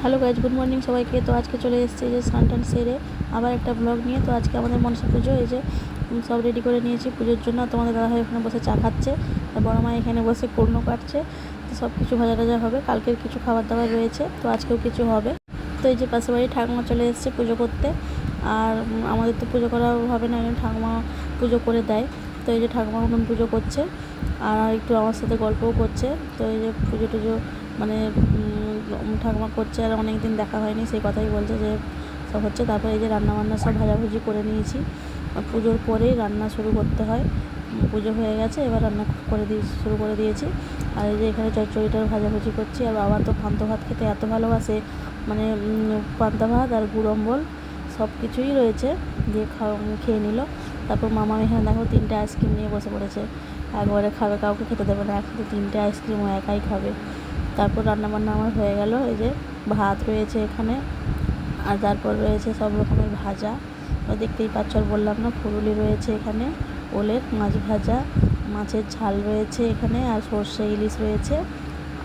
Hello guys, good morning সবাইকে। তো আজকে চলে এসেছে যে স্নান টান সেরে আবার একটা ব্লগ নিয়ে। তো আজকে আমাদের মনসা পুজো, এই যে সব রেডি করে নিয়েছি পুজোর জন্য। তোমাদের দাদাভাই এখানে বসে চা খাচ্ছে, বড় মা এখানে বসে কুর্নো কাটছে। তো সব কিছু ভাজা টাজা হবে, কালকের কিছু খাবার দাবার রয়েছে, তো আজকেও কিছু হবে। তো এই যে পাশে বাড়ি ঠাকুমা চলে এসেছে পুজো করতে। আর আমাদের তো পুজো করা হবে না, ঠাকুমা পুজো করে দেয়। তো এই যে ঠাকুমা মতন পুজো করছে আর একটু আমার সাথে গল্পও করছে। তো এই যে পুজো টুজো মানে ঠাকুমা করছে, আর অনেক দিন দেখা হয়নি সেই কথাই বলছে যে সব হচ্ছে। তারপরে এই যে রান্নাবান্না সব ভাজাভুজি করে নিয়েছি। পুজোর পরেই রান্না শুরু করতে হয়, পুজো হয়ে গেছে এবার রান্না শুরু করে দিয়েছি। আর এই যে এখানে চচ্চড়িটার ভাজাভুজি করছি। আর বাবা তো পান্তা ভাত খেতে এত ভালোবাসে, মানে পান্তা ভাত আর গুড় অম্বল সব কিছুই রয়েছে, দিয়ে খেয়ে নিল। তারপর মামা এখানে দেখো 3টে আইসক্রিম নিয়ে বসে পড়েছে, একবারে খাবে, কাউকে খেতে দেবে না, একসাথে 3টে আইসক্রিম ও একাই খাবে। তারপর রান্নাবান্না আমার হয়ে গেল। এই যে ভাত রয়েছে এখানে, আর তারপর রয়েছে সব রকমের ভাজা, দেখতেই পাচ্ছ, আর বললাম না ফুলুলি রয়েছে এখানে, ওলের মাছ ভাজা, মাছের ঝাল রয়েছে এখানে, আর সর্ষে ইলিশ রয়েছে।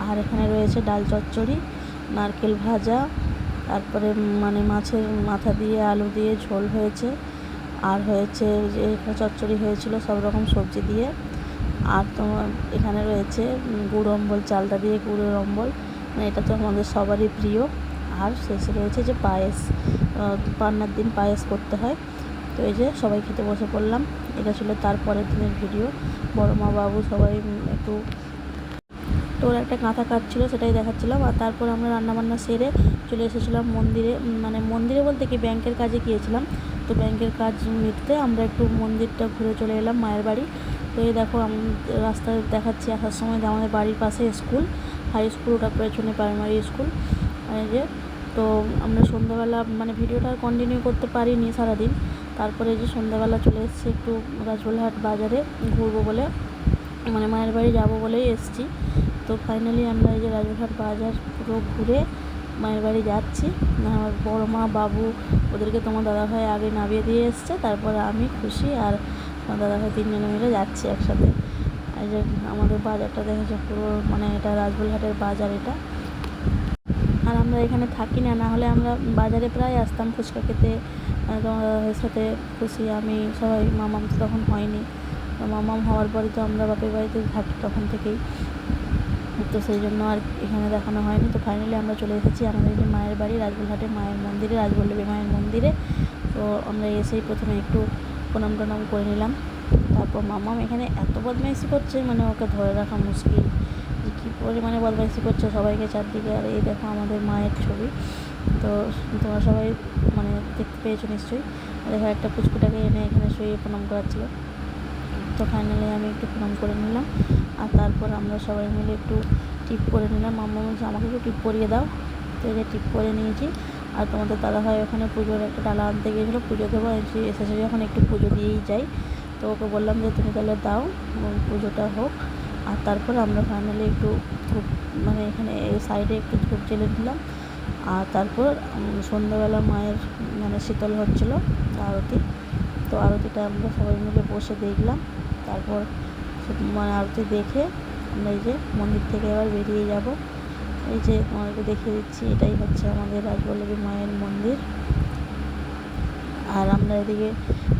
আর এখানে রয়েছে ডাল চচ্চড়ি, নারকেল ভাজা, তারপরে মানে মাছের মাথা দিয়ে আলু দিয়ে ঝোল হয়েছে। আর হয়েছে যে এখানে চচ্চড়ি হয়েছিল সব রকম সবজি দিয়ে। আর তোমার এখানে রয়েছে গুড় অম্বল, চালটা দিয়ে গুড়ের অম্বল, মানে এটা তো আমাদের সবারই প্রিয়। আর শেষে রয়েছে যে পায়েস, পান্নার দিন পায়েস করতে হয়। তো এই যে সবাই খেতে বসে পড়লাম। এটা ছিল তারপরের দিনের ভিডিও। বড় মা বাবু সবাই একটু তোর একটা কাঁথা কাটছিল, সেটাই দেখাচ্ছিলাম। আর তারপর আমরা রান্নাবান্না সেরে চলে এসেছিলাম মন্দিরে, মানে মন্দিরে বলতে কি ব্যাংকের কাজে গিয়েছিলাম। তো ব্যাংকের কাজ মিটতে আমরা একটু মন্দিরটা ঘুরে চলে এলাম মায়ের বাড়ি। তো এই দেখো রাস্তায় দেখাচ্ছি আসার সময় যে আমাদের বাড়ির পাশে স্কুল, হাই স্কুল, ওটা পেছনে প্রাইমারি স্কুল। এই যে তো আমরা সন্ধ্যাবেলা মানে ভিডিওটা আর কন্টিনিউ করতে পারিনি সারাদিন। তারপরে যে সন্ধ্যাবেলা চলে এসেছি একটু রাজবলহাট বাজারে ঘুরবো বলে, মানে মায়ের বাড়ি যাব বলেই এসেছি। তো ফাইনালি আমরা এই যে রাজবলহাট বাজার পুরো ঘুরে মায়ের বাড়ি যাচ্ছি। আমার বড় মা বাবু ওদেরকে তোমার দাদাভাই আগে নামিয়ে দিয়ে এসছে, তারপরে আমি খুশি আর আমার দাদাভাই 3জনে মিলে যাচ্ছি একসাথে। এই যে আমাদের বাজারটা দেখেছো পুরো, মানে এটা রাজবলহাটের বাজার এটা। আর আমরা এখানে থাকি না, না হলে আমরা বাজারে প্রায় আসতাম ফুচকা খেতে। তোমার দাদাভাইয়ের সাথে খুশি আমি সবাই, মামাম তো তখন হয়নি, মামাম হওয়ার পরে তো আমরা বাপের বাড়িতে থাকি তখন থেকেই, তো সেই জন্য আর এখানে দেখানো হয়নি। তো ফাইনালি আমরা চলে এসেছি আমাদের যে মায়ের বাড়ি রাজবলহাটে মায়ের মন্দিরে, রাজবল্লভী মায়ের মন্দিরে। তো আমরা এসেই প্রথমে একটু প্রণাম টনাম করে নিলাম। তারপর মামাম এখানে এত বদমাইশি করছে, মানে ওকে ধরে রাখা মুশকিল, যে কী পরিমাণে বদমাইশি করছে সবাইকে চারদিকে। আর এই দেখো আমাদের মায়ের ছবি, তো তোমরা সবাই মানে দেখতে পেয়েছো নিশ্চয়ই। দেখো একটা পুচকুটাকে এনে এখানে শুয়ে প্রণাম করাচ্ছিল। তো ফাইনালি আমি একটু প্রণাম করে নিলাম। আর তারপর আমরা সবাই মিলে একটু টিপ করে নিলাম। মাম্মা বলছে আমাকে একটু টিপ পরিয়ে দাও, তো এই যে টিপ করে নিয়েছি। আর তোমাদের দাদাভাই ওখানে পুজোর একটা ডালা আনতে গিয়েছিলো, পুজো দেবো এসেছে যখন একটু পুজো দিয়েই যাই। তো ওকে বললাম যে তুমি তাহলে দাও, পুজোটা হোক। আর তারপর আমরা ফাইনালি একটু ধূপ, মানে এখানে এই সাইডে একটু ধূপ জ্বেলে দিলাম। আর তারপর সন্ধ্যাবেলা মায়ের মানে শীতল হচ্ছিলো আরতি, তো আরতিটা আমরা সবাই মিলে বসে দেখলাম। তারপর মানে আরতি দেখে আমরা এই যে মন্দির থেকে এবার বেরিয়ে যাব। এই যে তোমাদেরকে দেখিয়ে দিচ্ছি, এটাই হচ্ছে আমাদের রাজবল্লভী মায়ের মন্দির। আর আমরা এদিকে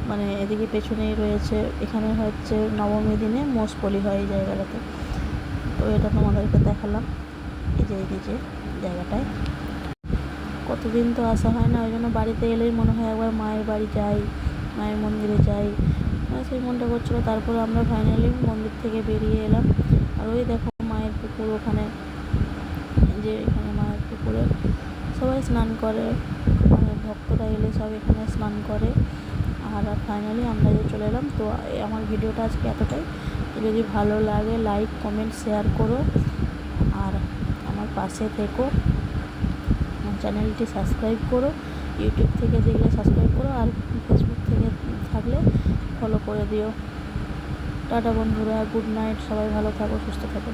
মানে এদিকে পেছনেই রয়েছে, এখানে হচ্ছে নবমীর দিনে মোষপলি হয় এই জায়গাটাতে। তো এটা তোমাদেরকে দেখালাম, এই যে এই যে জায়গাটায় কতদিন তো আসা হয় না, ওই জন্য বাড়িতে এলেই মনে হয় একবার মায়ের বাড়ি যাই, মায়ের মন্দিরে যাই, সেই মনটা করছিলো। তারপরে আমরা ফাইনালি মন্দির থেকে বেরিয়ে এলাম। আর ওই দেখো মায়ের পুকুর, ওখানে যে এখানে মায়ের পুকুরে সবাই স্নান করে, মানে ভক্তরা এলে সব এখানে স্নান করে। আর ফাইনালি আমরা যে চলে এলাম। তো আমার ভিডিওটা আজকে এতটাই, যদি ভালো লাগে লাইক কমেন্ট শেয়ার করো, আর আমার পাশে থেকো, আমার চ্যানেলটি সাবস্ক্রাইব করো, ইউটিউব থেকে দেখলে সাবস্ক্রাইব করো, আর ফেসবুক থেকে থাকলে ফলো করে দিও। টাটা বন্ধুরা, গুড নাইট, সবাই ভালো থাকো, সুস্থ থাকো।